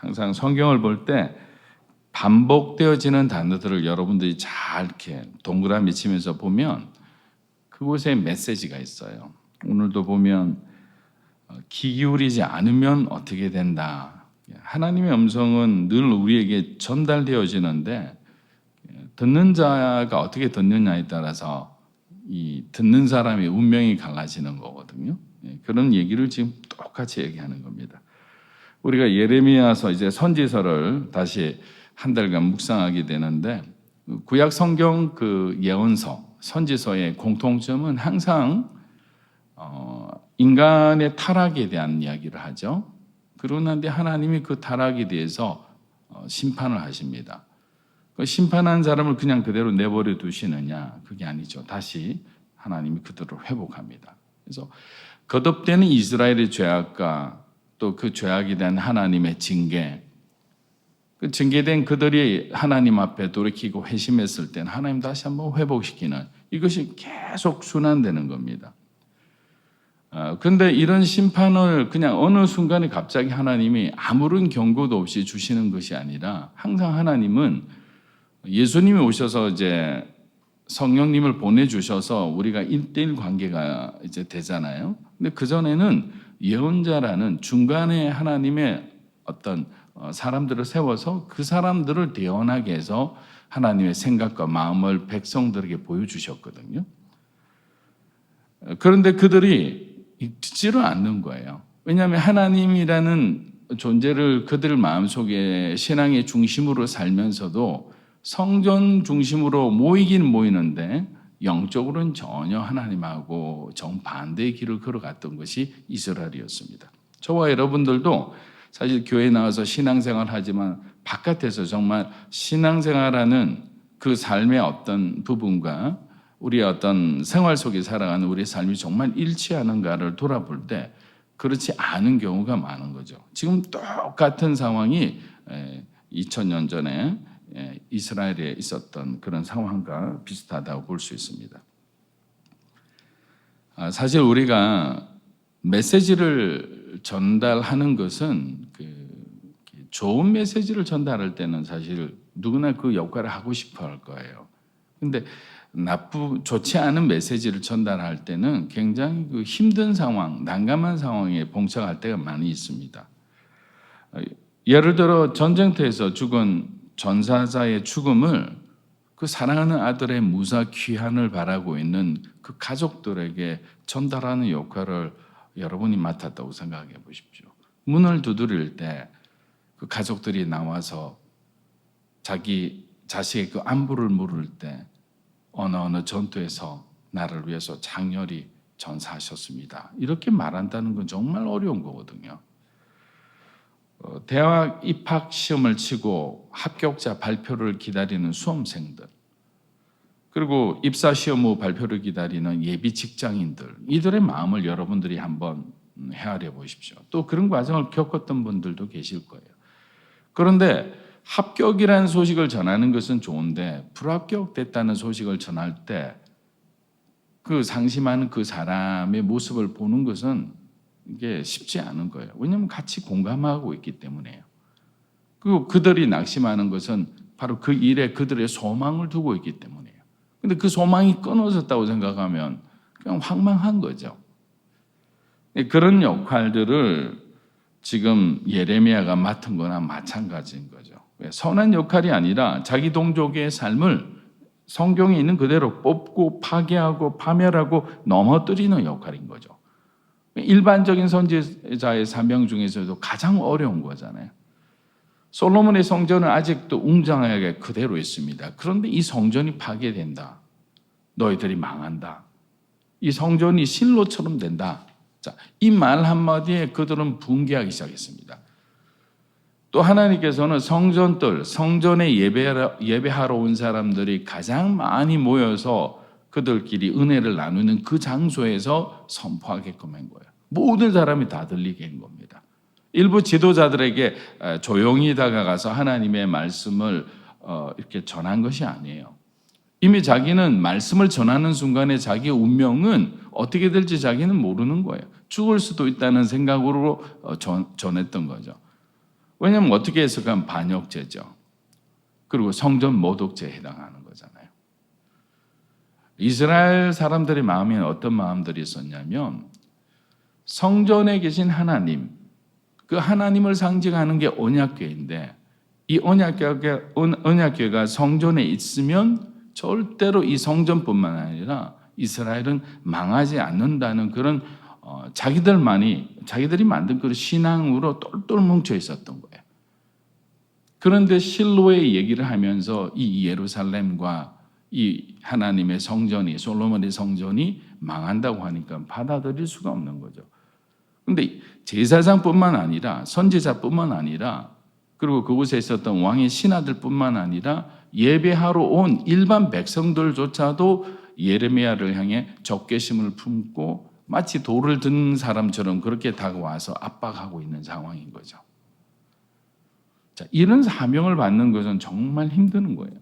항상 성경을 볼 때 반복되어지는 단어들을 여러분들이 잘 이렇게 동그라미 치면서 보면 그곳에 메시지가 있어요. 오늘도 보면 귀 기울이지 않으면 어떻게 된다. 하나님의 음성은 늘 우리에게 전달되어지는데 듣는 자가 어떻게 듣느냐에 따라서 이 듣는 사람의 운명이 갈라지는 거거든요. 그런 얘기를 지금 똑같이 얘기하는 겁니다. 우리가 예레미야서 이제 선지서를 다시 한 달간 묵상하게 되는데 구약 성경 그 예언서, 선지서의 공통점은 항상 인간의 타락에 대한 이야기를 하죠. 그러는데 하나님이 그 타락에 대해서 심판을 하십니다. 그 심판한 사람을 그냥 그대로 내버려 두시느냐? 그게 아니죠. 다시 하나님이 그들을 회복합니다. 그래서 거듭되는 이스라엘의 죄악과 또 그 죄악에 대한 하나님의 징계, 그 징계된 그들이 하나님 앞에 돌이키고 회심했을 때는 하나님 다시 한번 회복시키는 이것이 계속 순환되는 겁니다. 그런데 이런 심판을 그냥 어느 순간에 갑자기 하나님이 아무런 경고도 없이 주시는 것이 아니라 항상 하나님은 예수님이 오셔서 이제 성령님을 보내주셔서 우리가 1대1 관계가 이제 되잖아요. 근데 그전에는 예언자라는 중간에 하나님의 어떤 사람들을 세워서 그 사람들을 대언하게 해서 하나님의 생각과 마음을 백성들에게 보여주셨거든요. 그런데 그들이 듣지를 않는 거예요. 왜냐하면 하나님이라는 존재를 그들 마음속에 신앙의 중심으로 살면서도 성전 중심으로 모이긴 모이는데 영적으로는 전혀 하나님하고 정반대의 길을 걸어갔던 것이 이스라엘이었습니다. 저와 여러분들도 사실 교회에 나와서 신앙생활 하지만 바깥에서 정말 신앙생활하는 그 삶의 어떤 부분과 우리의 어떤 생활 속에 살아가는 우리의 삶이 정말 일치하는가를 돌아볼 때 그렇지 않은 경우가 많은 거죠. 지금 똑같은 상황이 2000년 전에 이스라엘에 있었던 그런 상황과 비슷하다고 볼 수 있습니다. 사실 우리가 메시지를 전달하는 것은 좋은 메시지를 전달할 때는 사실 누구나 그 역할을 하고 싶어 할 거예요. 근데 좋지 않은 메시지를 전달할 때는 굉장히 힘든 상황, 난감한 상황에 봉착할 때가 많이 있습니다. 예를 들어 전쟁터에서 죽은 전사자의 죽음을 그 사랑하는 아들의 무사 귀환을 바라고 있는 그 가족들에게 전달하는 역할을 여러분이 맡았다고 생각해 보십시오. 문을 두드릴 때 그 가족들이 나와서 자기 자식의 그 안부를 물을 때 어느 전투에서 나를 위해서 장렬히 전사하셨습니다. 이렇게 말한다는 건 정말 어려운 거거든요. 대학 입학 시험을 치고 합격자 발표를 기다리는 수험생들, 그리고 입사 시험 후 발표를 기다리는 예비 직장인들, 이들의 마음을 여러분들이 한번 헤아려 보십시오. 또 그런 과정을 겪었던 분들도 계실 거예요. 그런데 합격이라는 소식을 전하는 것은 좋은데 불합격됐다는 소식을 전할 때 그 상심하는 그 사람의 모습을 보는 것은 이게 쉽지 않은 거예요. 왜냐하면 같이 공감하고 있기 때문에요. 그리고 그들이 낙심하는 것은 바로 그 일에 그들의 소망을 두고 있기 때문이에요. 근데 그 소망이 끊어졌다고 생각하면 그냥 황망한 거죠. 그런 역할들을 지금 예레미야가 맡은 거나 마찬가지인 거죠. 선한 역할이 아니라 자기 동족의 삶을 성경에 있는 그대로 뽑고 파괴하고 파멸하고 넘어뜨리는 역할인 거죠. 일반적인 선지자의 사명 중에서도 가장 어려운 거잖아요. 솔로몬의 성전은 아직도 웅장하게 그대로 있습니다. 그런데 이 성전이 파괴된다. 너희들이 망한다. 이 성전이 실로처럼 된다. 자, 이 말 한마디에 그들은 붕괴하기 시작했습니다. 또 하나님께서는 성전에 예배하러 온 사람들이 가장 많이 모여서 그들끼리 은혜를 나누는 그 장소에서 선포하게끔 한 거예요. 모든 사람이 다 들리게 한 겁니다. 일부 지도자들에게 조용히 다가가서 하나님의 말씀을 이렇게 전한 것이 아니에요. 이미 자기는 말씀을 전하는 순간에 자기의 운명은 어떻게 될지 자기는 모르는 거예요. 죽을 수도 있다는 생각으로 전했던 거죠. 왜냐하면 어떻게 해석하면 반역죄죠. 그리고 성전 모독죄에 해당하는 거잖아요. 이스라엘 사람들의 마음에 어떤 마음들이 있었냐면 성전에 계신 하나님, 그 하나님을 상징하는 게 언약궤인데 이 언약궤가 성전에 있으면 절대로 이 성전뿐만 아니라 이스라엘은 망하지 않는다는 그런 자기들이 만든 그런 신앙으로 똘똘 뭉쳐 있었던 거예요. 그런데 실로의 얘기를 하면서 이 예루살렘과 이 하나님의 성전이 솔로몬의 성전이 망한다고 하니까 받아들일 수가 없는 거죠. 그런데 제사장뿐만 아니라 선지자뿐만 아니라 그리고 그곳에 있었던 왕의 신하들뿐만 아니라 예배하러 온 일반 백성들조차도 예레미야를 향해 적개심을 품고 마치 돌을 든 사람처럼 그렇게 다가와서 압박하고 있는 상황인 거죠. 자, 이런 사명을 받는 것은 정말 힘든 거예요.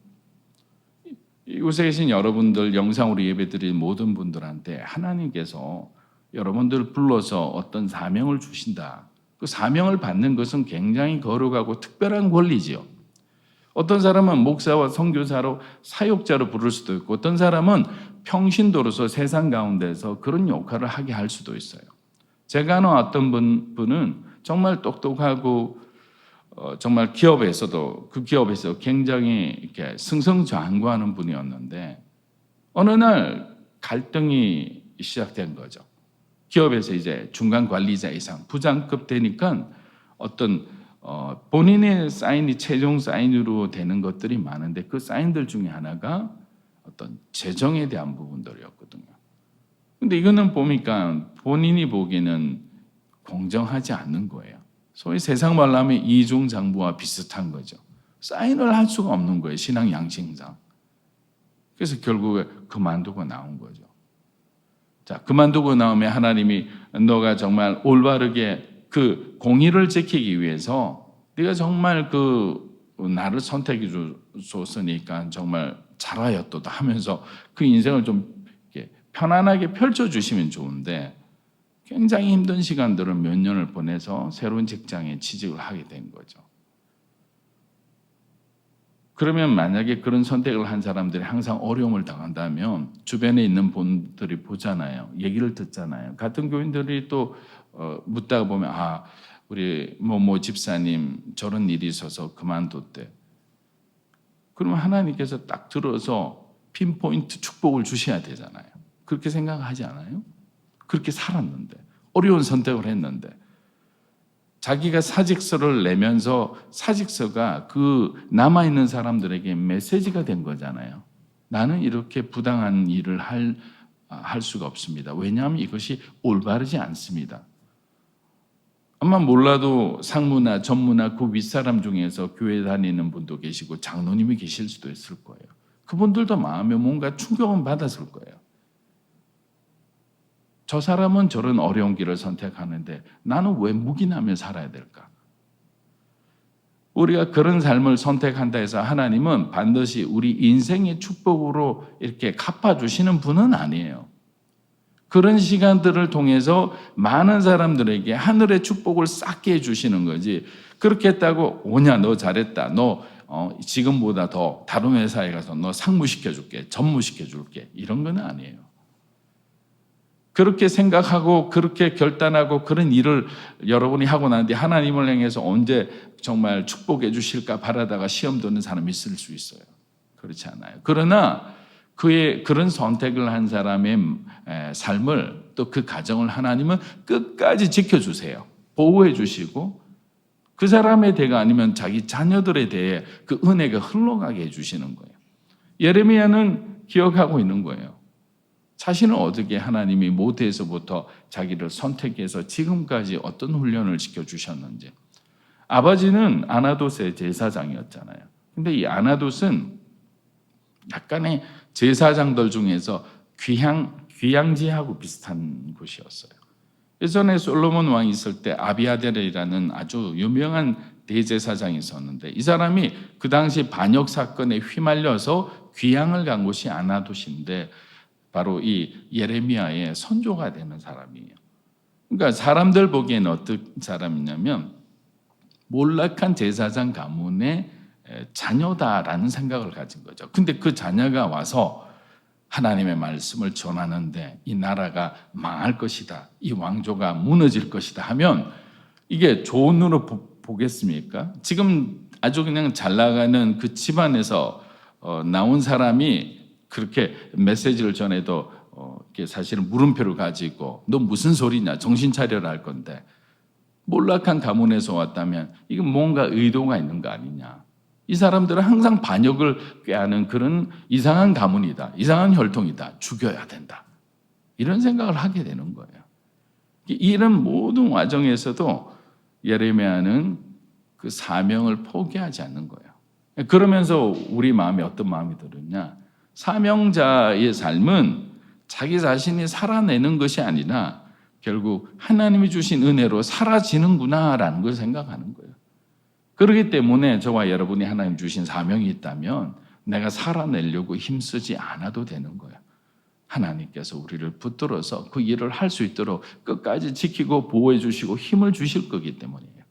이곳에 계신 여러분들, 영상으로 예배드린 모든 분들한테 하나님께서 여러분들을 불러서 어떤 사명을 주신다. 그 사명을 받는 것은 굉장히 거룩하고 특별한 권리지요. 어떤 사람은 목사와 선교사로 사역자로 부를 수도 있고 어떤 사람은 평신도로서 세상 가운데서 그런 역할을 하게 할 수도 있어요. 제가 아는 어떤 분은 정말 똑똑하고 정말 기업에서도 그 기업에서 굉장히 이렇게 승승장구하는 분이었는데 어느 날 갈등이 시작된 거죠. 기업에서 이제 중간 관리자 이상 부장급 되니까 어떤 본인의 사인이 최종 사인으로 되는 것들이 많은데 그 사인들 중에 하나가 어떤 재정에 대한 부분들이었거든요. 근데 이거는 보니까 본인이 보기에는 공정하지 않는 거예요. 소위 세상 말로 하면 이중장부와 비슷한 거죠. 사인을 할 수가 없는 거예요. 신앙 양식상. 그래서 결국에 그만두고 나온 거죠. 자, 그만두고 나오면 하나님이 너가 정말 올바르게 그 공의를 지키기 위해서 네가 정말 그 나를 선택해 줬으니까 정말 잘하였도다 하면서 그 인생을 좀 이렇게 편안하게 펼쳐주시면 좋은데 굉장히 힘든 시간들을 몇 년을 보내서 새로운 직장에 취직을 하게 된 거죠. 그러면 만약에 그런 선택을 한 사람들이 항상 어려움을 당한다면 주변에 있는 분들이 보잖아요. 얘기를 듣잖아요. 같은 교인들이 또 묻다가 보면 우리 뭐 집사님 저런 일이 있어서 그만뒀대. 그러면 하나님께서 딱 들어서 핀포인트 축복을 주셔야 되잖아요. 그렇게 생각하지 않아요? 그렇게 살았는데 어려운 선택을 했는데 자기가 사직서를 내면서 사직서가 그 남아있는 사람들에게 메시지가 된 거잖아요. 나는 이렇게 부당한 일을 할 수가 없습니다. 왜냐하면 이것이 올바르지 않습니다. 아마 몰라도 상무나 전무나 그 윗사람 중에서 교회 다니는 분도 계시고 장로님이 계실 수도 있을 거예요. 그분들도 마음에 뭔가 충격은 받았을 거예요. 저 사람은 저런 어려운 길을 선택하는데 나는 왜 묵인하며 살아야 될까? 우리가 그런 삶을 선택한다 해서 하나님은 반드시 우리 인생의 축복으로 이렇게 갚아주시는 분은 아니에요. 그런 시간들을 통해서 많은 사람들에게 하늘의 축복을 쌓게 해주시는 거지. 그렇게 했다고 오냐 너 잘했다. 너 지금보다 더 다른 회사에 가서 너 상무시켜줄게. 전무시켜줄게. 이런 건 아니에요. 그렇게 생각하고 그렇게 결단하고 그런 일을 여러분이 하고 나는데 하나님을 향해서 언제 정말 축복해 주실까 바라다가 시험 드는 사람이 있을 수 있어요. 그렇지 않아요. 그러나 그의 그런 선택을 한 사람의 삶을 또 그 가정을 하나님은 끝까지 지켜주세요. 보호해 주시고 그 사람에 대해 아니면 자기 자녀들에 대해 그 은혜가 흘러가게 해주시는 거예요. 예레미야는 기억하고 있는 거예요. 자신은 어떻게 하나님이 모태에서부터 자기를 선택해서 지금까지 어떤 훈련을 시켜주셨는지. 아버지는 아나돗의 제사장이었잖아요. 근데 이 아나돗은 약간의 제사장들 중에서 귀양지하고 비슷한 곳이었어요. 예전에 솔로몬 왕이 있을 때 아비아델이라는 아주 유명한 대제사장이 있었는데 이 사람이 그 당시 반역 사건에 휘말려서 귀양을 간 곳이 아나돗인데 바로 이 예레미야의 선조가 되는 사람이에요. 그러니까 사람들 보기에는 어떤 사람이냐면 몰락한 제사장 가문의 자녀다라는 생각을 가진 거죠. 근데 그 자녀가 와서 하나님의 말씀을 전하는데 이 나라가 망할 것이다, 이 왕조가 무너질 것이다 하면 이게 좋은 눈으로 보겠습니까? 지금 아주 그냥 잘 나가는 그 집안에서 나온 사람이 그렇게 메시지를 전해도 이게 사실은 물음표를 가지고 너 무슨 소리냐, 정신 차려라 할 건데, 몰락한 가문에서 왔다면 이건 뭔가 의도가 있는 거 아니냐. 이 사람들은 항상 반역을 꾀하는 그런 이상한 가문이다, 이상한 혈통이다, 죽여야 된다, 이런 생각을 하게 되는 거예요. 이런 모든 과정에서도 예레미야는 그 사명을 포기하지 않는 거예요. 그러면서 우리 마음에 어떤 마음이 들었냐? 사명자의 삶은 자기 자신이 살아내는 것이 아니라 결국 하나님이 주신 은혜로 사라지는구나라는 걸 생각하는 거예요. 그렇기 때문에 저와 여러분이 하나님 주신 사명이 있다면 내가 살아내려고 힘쓰지 않아도 되는 거예요. 하나님께서 우리를 붙들어서 그 일을 할 수 있도록 끝까지 지키고 보호해 주시고 힘을 주실 거기 때문이에요.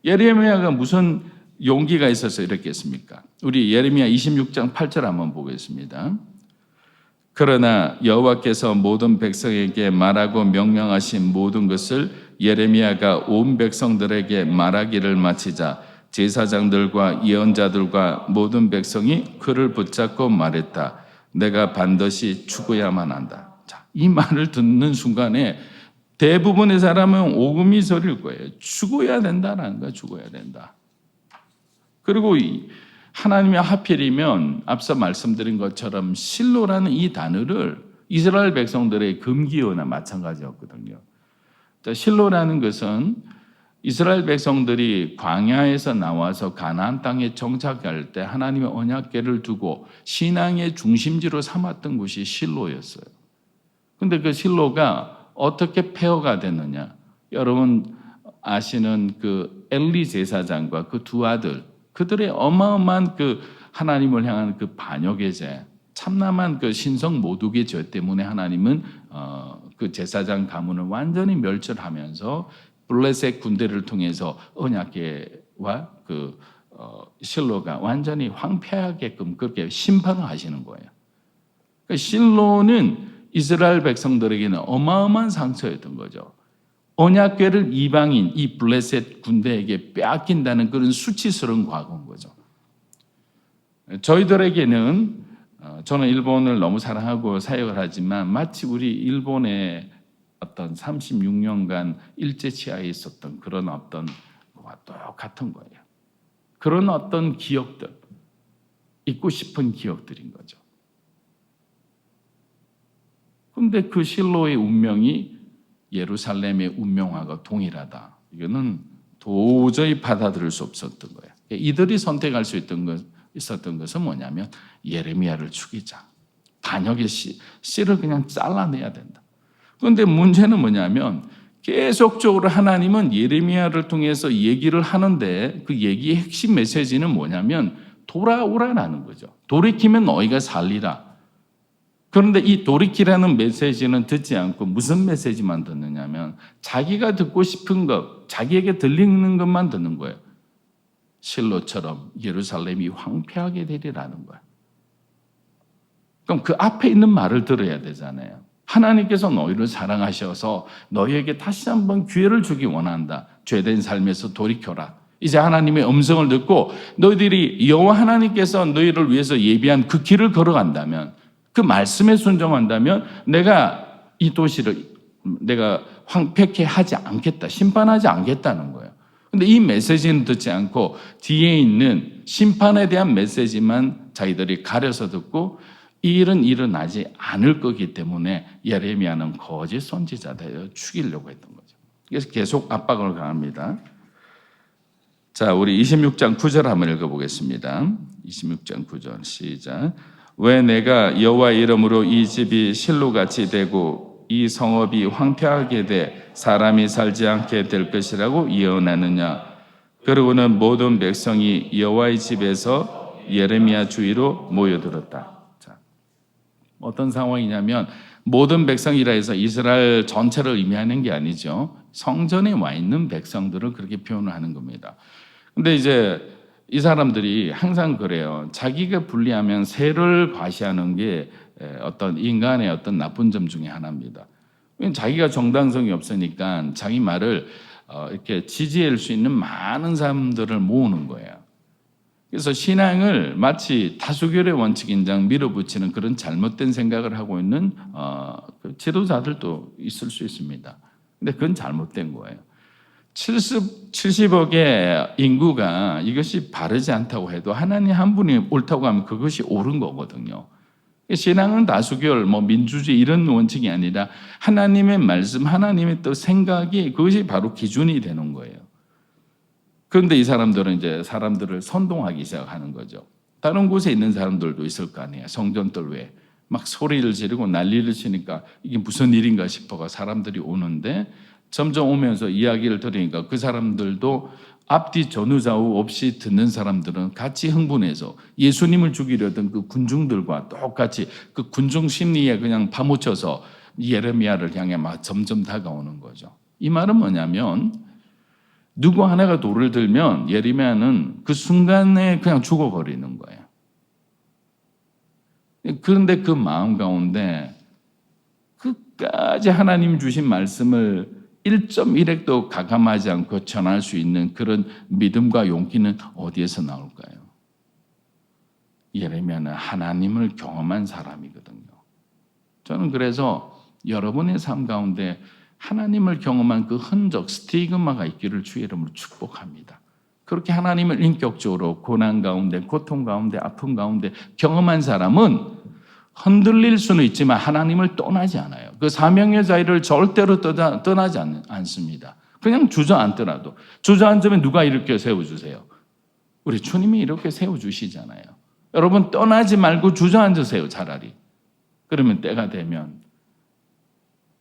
예레미야가 무슨 용기가 있어서 이렇게 했습니까? 우리 예레미야 26장 8절 한번 보겠습니다. 그러나 여호와께서 모든 백성에게 말하고 명령하신 모든 것을 예레미야가 온 백성들에게 말하기를 마치자 제사장들과 예언자들과 모든 백성이 그를 붙잡고 말했다. 내가 반드시 죽어야만 한다. 자, 이 말을 듣는 순간에 대부분의 사람은 오금이 서릴 거예요. 죽어야 된다라는 거야, 죽어야 된다. 그리고 하나님이 하필이면 앞서 말씀드린 것처럼 실로라는 이 단어를 이스라엘 백성들의 금기어나 마찬가지였거든요. 실로라는 것은 이스라엘 백성들이 광야에서 나와서 가나안 땅에 정착할 때 하나님의 언약궤를 두고 신앙의 중심지로 삼았던 곳이 실로였어요. 근데 그 실로가 어떻게 폐허가 됐느냐? 여러분 아시는 그 엘리 제사장과 그 두 아들, 그들의 어마어마한 그 하나님을 향한 그 반역의 죄, 참남한 그 신성 모독의 죄 때문에 하나님은 그 제사장 가문을 완전히 멸절하면서 블레셋 군대를 통해서 언약궤와 그 실로가 완전히 황폐하게끔 그렇게 심판을 하시는 거예요. 그러니까 실로는 이스라엘 백성들에게는 어마어마한 상처였던 거죠. 언약궤를 이방인 이 블레셋 군대에게 빼앗긴다는 그런 수치스러운 과거인 거죠. 저희들에게는 저는 일본을 너무 사랑하고 사역을 하지만 마치 우리 일본의 어떤 36년간 일제치하에 있었던 그런 어떤 것과 똑같은 거예요. 그런 어떤 기억들, 잊고 싶은 기억들인 거죠. 그런데 그 실로의 운명이 예루살렘의 운명하고 동일하다. 이거는 도저히 받아들일 수 없었던 거예요. 이들이 선택할 수 있었던 것은 뭐냐면 예레미야를 죽이자. 반역의 씨를 그냥 잘라내야 된다. 그런데 문제는 뭐냐면 계속적으로 하나님은 예레미야를 통해서 얘기를 하는데 그 얘기의 핵심 메시지는 뭐냐면 돌아오라는 거죠. 돌이키면 너희가 살리라. 그런데 이 돌이키라는 메시지는 듣지 않고 무슨 메시지만 듣느냐면 자기가 듣고 싶은 것, 자기에게 들리는 것만 듣는 거예요. 실로처럼 예루살렘이 황폐하게 되리라는 거예요. 그럼 그 앞에 있는 말을 들어야 되잖아요. 하나님께서 너희를 사랑하셔서 너희에게 다시 한번 기회를 주기 원한다. 죄된 삶에서 돌이켜라. 이제 하나님의 음성을 듣고 너희들이 여호와 하나님께서 너희를 위해서 예비한 그 길을 걸어간다면, 그 말씀에 순종한다면 내가 이 도시를 내가 황폐케 하지 않겠다, 심판하지 않겠다는 거예요. 근데 이 메시지는 듣지 않고 뒤에 있는 심판에 대한 메시지만 자기들이 가려서 듣고 이 일은 일어나지 않을 거기 때문에 예레미야는 거짓 선지자다 죽이려고 했던 거죠. 그래서 계속 압박을 가합니다. 자, 우리 26장 9절 한번 읽어보겠습니다. 26장 9절 시작. 왜 내가 여호와 이름으로 이 집이 실로같이 되고 이 성읍이 황폐하게 돼 사람이 살지 않게 될 것이라고 예언하느냐. 그러고는 모든 백성이 여호와의 집에서 예레미야 주위로 모여들었다. 자, 어떤 상황이냐면 모든 백성이라 해서 이스라엘 전체를 의미하는 게 아니죠. 성전에 와 있는 백성들을 그렇게 표현을 하는 겁니다. 근데 이제 이 사람들이 항상 그래요. 자기가 불리하면 새를 과시하는 게 어떤 인간의 어떤 나쁜 점 중에 하나입니다. 자기가 정당성이 없으니까 자기 말을 이렇게 지지할 수 있는 많은 사람들을 모으는 거예요. 그래서 신앙을 마치 다수결의 원칙인장 밀어붙이는 그런 잘못된 생각을 하고 있는 그 지도자들도 있을 수 있습니다. 근데 그건 잘못된 거예요. 70억의 인구가 이것이 바르지 않다고 해도 하나님 한 분이 옳다고 하면 그것이 옳은 거거든요. 신앙은 다수결, 민주주의 이런 원칙이 아니라 하나님의 말씀, 하나님의 또 생각이 그것이 바로 기준이 되는 거예요. 그런데 이 사람들은 이제 사람들을 선동하기 시작하는 거죠. 다른 곳에 있는 사람들도 있을 거 아니에요. 성전들 외에 막 소리를 지르고 난리를 치니까 이게 무슨 일인가 싶어가 사람들이 오는데 점점 오면서 이야기를 들으니까 그 사람들도 앞뒤 전후좌우 없이 듣는 사람들은 같이 흥분해서 예수님을 죽이려던 그 군중들과 똑같이 그 군중 심리에 그냥 파묻혀서 예레미야를 향해 막 점점 다가오는 거죠. 이 말은 뭐냐면 누구 하나가 돌을 들면 예레미야는 그 순간에 그냥 죽어버리는 거예요. 그런데 그 마음 가운데 끝까지 하나님 주신 말씀을 1.1핵도 가감하지 않고 전할 수 있는 그런 믿음과 용기는 어디에서 나올까요? 예레미야는 하나님을 경험한 사람이거든요. 저는 그래서 여러분의 삶 가운데 하나님을 경험한 그 흔적, 스티그마가 있기를 주의 이름으로 축복합니다. 그렇게 하나님을 인격적으로 고난 가운데, 고통 가운데, 아픔 가운데 경험한 사람은 흔들릴 수는 있지만 하나님을 떠나지 않아요. 그 사명의 자리를 절대로 떠나지 않습니다. 그냥 주저앉더라도. 주저앉으면 누가 이렇게 세워주세요? 우리 주님이 이렇게 세워주시잖아요. 여러분 떠나지 말고 주저앉으세요, 차라리. 그러면 때가 되면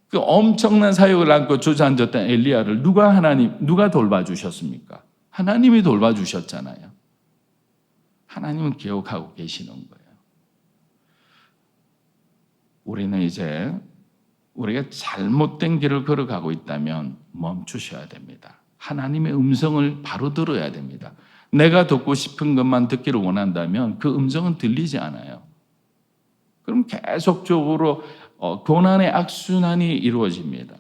그 엄청난 사역을 안고 주저앉았던 엘리야를 누가 돌봐주셨습니까? 하나님이 돌봐주셨잖아요. 하나님은 기억하고 계시는 거예요. 우리는 이제 우리가 잘못된 길을 걸어가고 있다면 멈추셔야 됩니다. 하나님의 음성을 바로 들어야 됩니다. 내가 듣고 싶은 것만 듣기를 원한다면 그 음성은 들리지 않아요. 그럼 계속적으로 고난의 악순환이 이루어집니다.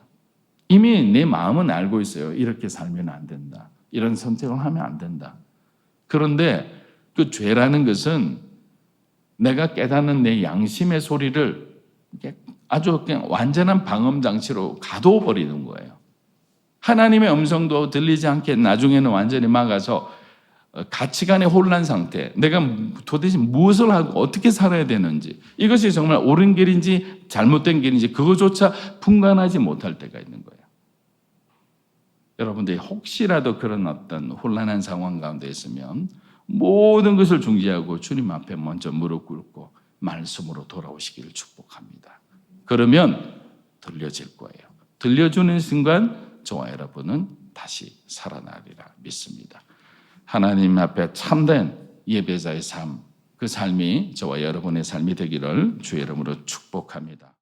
이미 내 마음은 알고 있어요. 이렇게 살면 안 된다. 이런 선택을 하면 안 된다. 그런데 그 죄라는 것은 내가 깨닫는 내 양심의 소리를 아주 그냥 완전한 방음 장치로 가둬버리는 거예요. 하나님의 음성도 들리지 않게 나중에는 완전히 막아서 가치관의 혼란 상태, 내가 도대체 무엇을 하고 어떻게 살아야 되는지, 이것이 정말 옳은 길인지 잘못된 길인지 그거조차 분간하지 못할 때가 있는 거예요. 여러분들이 혹시라도 그런 어떤 혼란한 상황 가운데 있으면 모든 것을 중지하고 주님 앞에 먼저 무릎 꿇고 말씀으로 돌아오시기를 축복합니다. 그러면 들려질 거예요. 들려주는 순간 저와 여러분은 다시 살아나리라 믿습니다. 하나님 앞에 참된 예배자의 삶, 그 삶이 저와 여러분의 삶이 되기를 주의 이름으로 축복합니다.